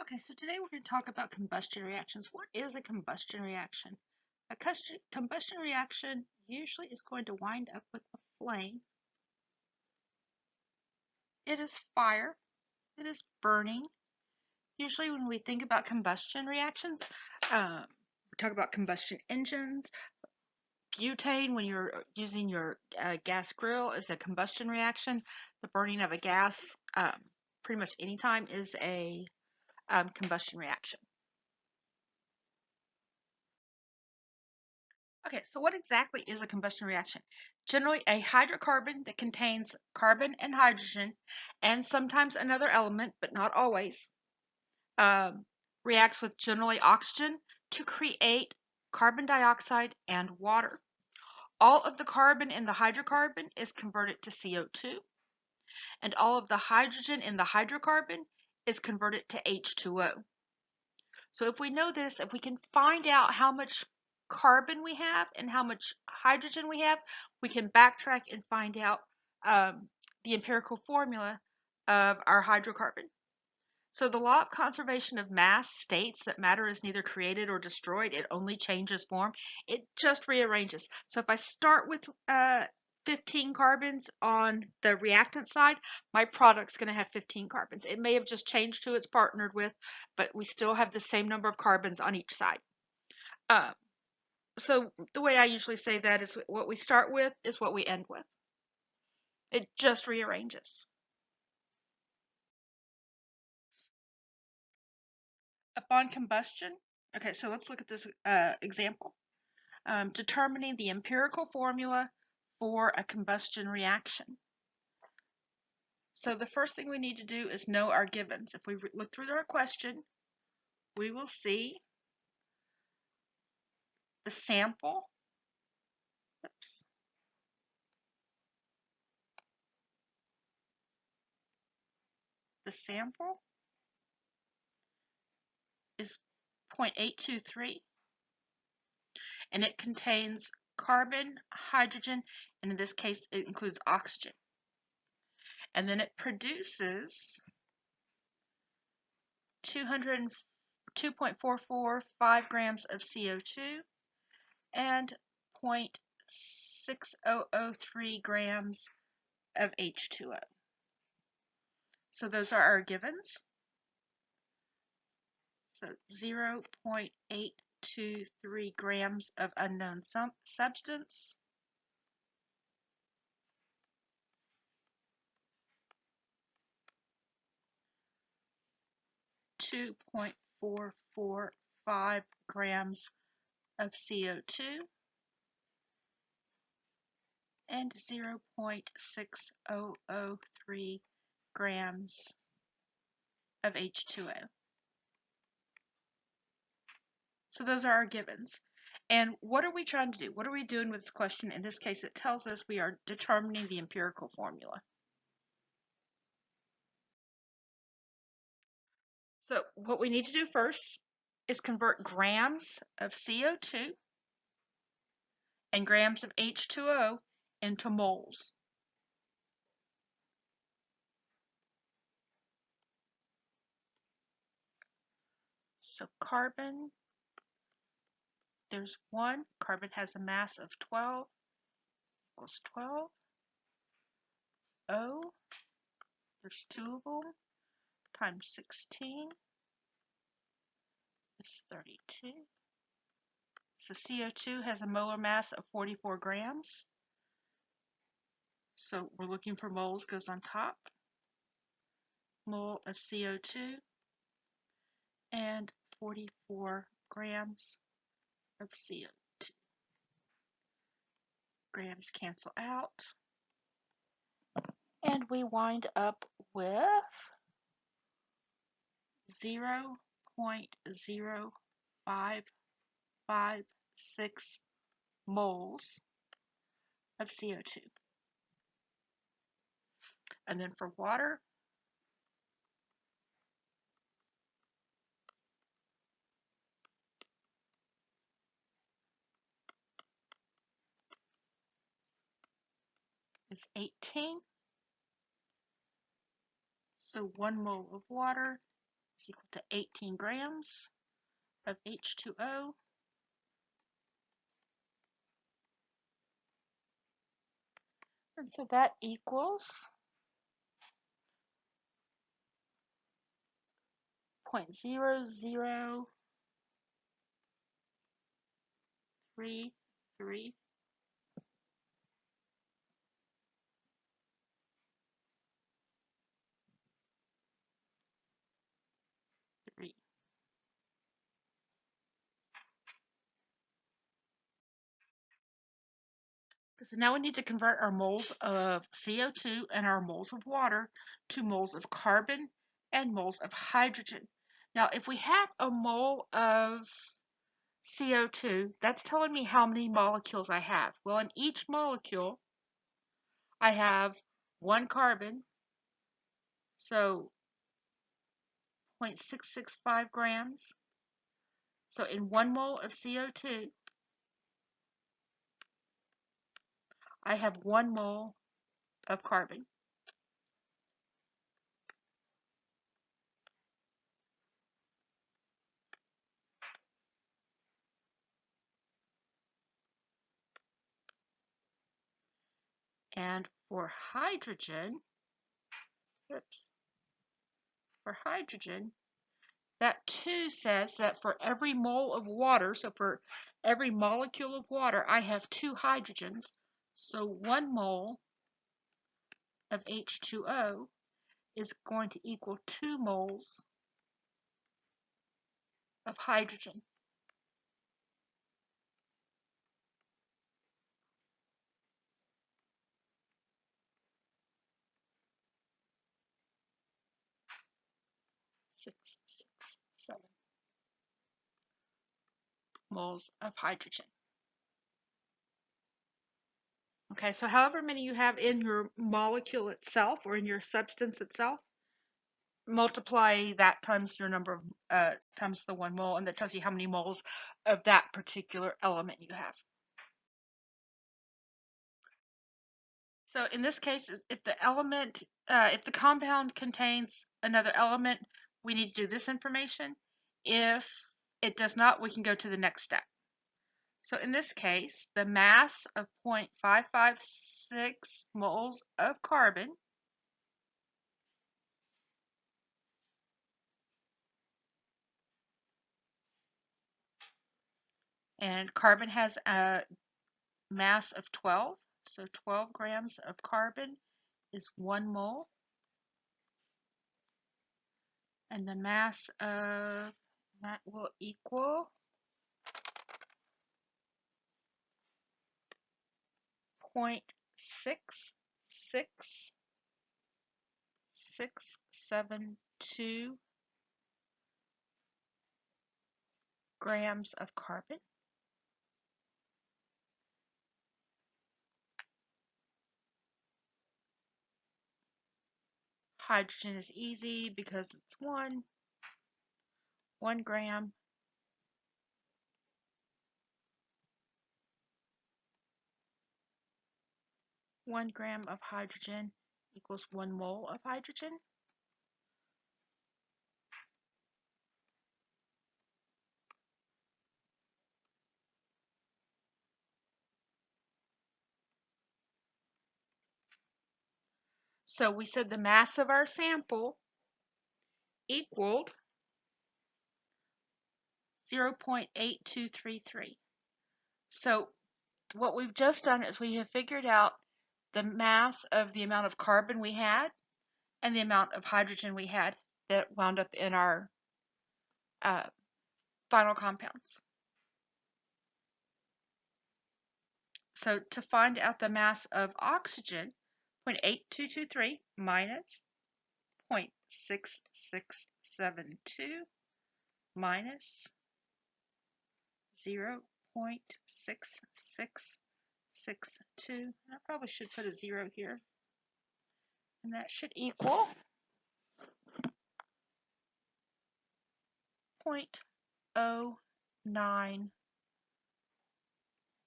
Okay, so today we're going to talk about combustion reactions. What is a combustion reaction? A combustion reaction usually is going to wind up with a flame. It is fire. It is burning. Usually when we think about combustion reactions, we talk about combustion engines. Butane, when you're using your gas grill, is a combustion reaction. The burning of a gas, pretty much any time, is a combustion reaction. Okay, so what exactly is a combustion reaction? Generally, a hydrocarbon that contains carbon and hydrogen, and sometimes another element, but not always, reacts with generally oxygen to create carbon dioxide and water. All of the carbon in the hydrocarbon is converted to CO2, and all of the hydrogen in the hydrocarbon is converted to H2O. So if we know this, if we can find out how much carbon we have and how much hydrogen we have, we can backtrack and find out the empirical formula of our hydrocarbon. So the law of conservation of mass states that matter is neither created or destroyed, it only changes form. It just rearranges. So if I start with 15 carbons on the reactant side, my product's going to have 15 carbons. It may have just changed who it's partnered with, but we still have the same number of carbons on each side. So the way I usually say that is what we start with is what we end with. It just rearranges. Upon combustion, okay, so let's look at this example. Determining the empirical formula for a combustion reaction. So the first thing we need to do is know our givens. If we look through our question, we will see the sample. Oops. The sample is 0.823, and it contains carbon, hydrogen, and in this case, it includes oxygen. And then it produces 2.445 grams of CO2 and 0.6003 grams of H2O. So those are our givens. So 0.823 grams of unknown substance, 2.445 grams of CO2, and 0.6003 grams of H2O. So those are our givens. And what are we trying to do? What are we doing with this question? In this case, it tells us we are determining the empirical formula. So what we need to do first is convert grams of CO2 and grams of H2O into moles. So carbon, there's one. Carbon has a mass of 12 equals 12. O, there's two of them, times 16 is 32. So CO2 has a molar mass of 44 grams. So we're looking for moles, goes on top. Mole of CO2 and 44 grams of CO2. Grams cancel out. And we wind up with 0.0556 moles of CO2. And then for water, is 18. So 1 mole of water is equal to 18 grams of H2O. And so that equals 0.0033 So now we need to convert our moles of CO2 and our moles of water to moles of carbon and moles of hydrogen. Now, if we have a mole of CO2, that's telling me how many molecules I have. Well, in each molecule, I have one carbon, so 0.665 grams. So in 1 mole of CO2, I have 1 mole of carbon. And for hydrogen, that too says that for every mole of water, so for every molecule of water, I have 2 hydrogens. So 1 mole of H2O is going to equal 2 moles of hydrogen. Six, 7 moles of hydrogen. Okay, so however many you have in your molecule itself or in your substance itself, multiply that times your number of times the 1 mole, and that tells you how many moles of that particular element you have. So in this case, if the compound contains another element, we need to do this information. If it does not, we can go to the next step. So in this case, the mass of 0.556 moles of carbon and carbon has a mass of 12, so 12 grams of carbon is 1 mole, and the mass of that will equal 0.66672 grams of carbon. Hydrogen is easy because it's 1 gram. 1 gram of hydrogen equals 1 mole of hydrogen. So we said the mass of our sample equaled 0.8233. So what we've just done is we have figured out the mass of the amount of carbon we had and the amount of hydrogen we had that wound up in our final compounds. So to find out the mass of oxygen, 0.8223 minus 0.6672 minus 0.6662. I probably should put a 0 here. And that should equal 0.09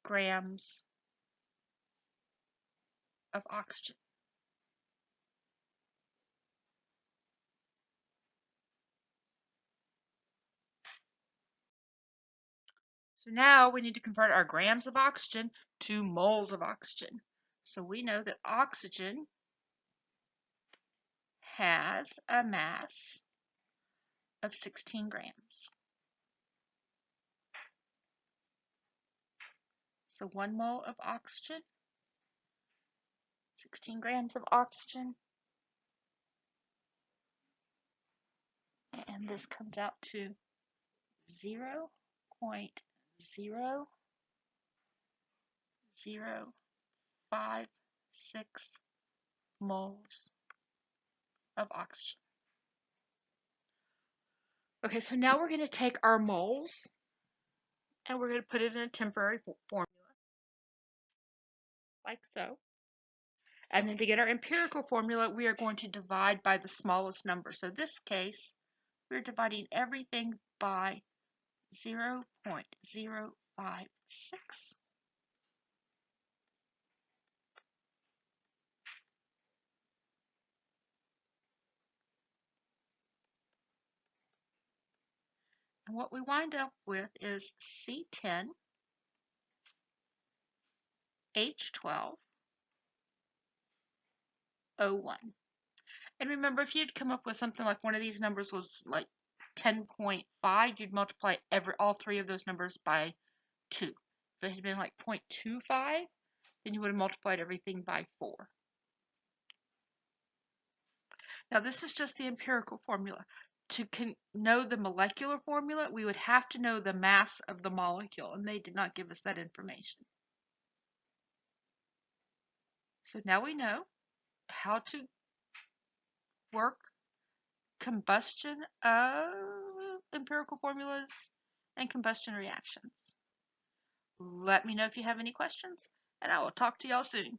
grams of oxygen. So now we need to convert our grams of oxygen to moles of oxygen. So we know that oxygen has a mass of 16 grams. So 1 mole of oxygen, 16 grams of oxygen, and this comes out to 0.0056 moles of oxygen. Okay, so now we're going to take our moles and we're going to put it in a temporary formula, like so. And then to get our empirical formula, we are going to divide by the smallest number. So in this case, we're dividing everything by 0.056. And what we wind up with is C10, H12, O1. And remember, if you'd come up with something like one of these numbers was like 10.5, you'd multiply all three of those numbers by 2. If it had been like 0.25, then you would have multiplied everything by 4. Now this is just the empirical formula. To know the molecular formula, we would have to know the mass of the molecule, and they did not give us that information. So now we know how to work combustion of empirical formulas and combustion reactions. Let me know if you have any questions, and I will talk to y'all soon.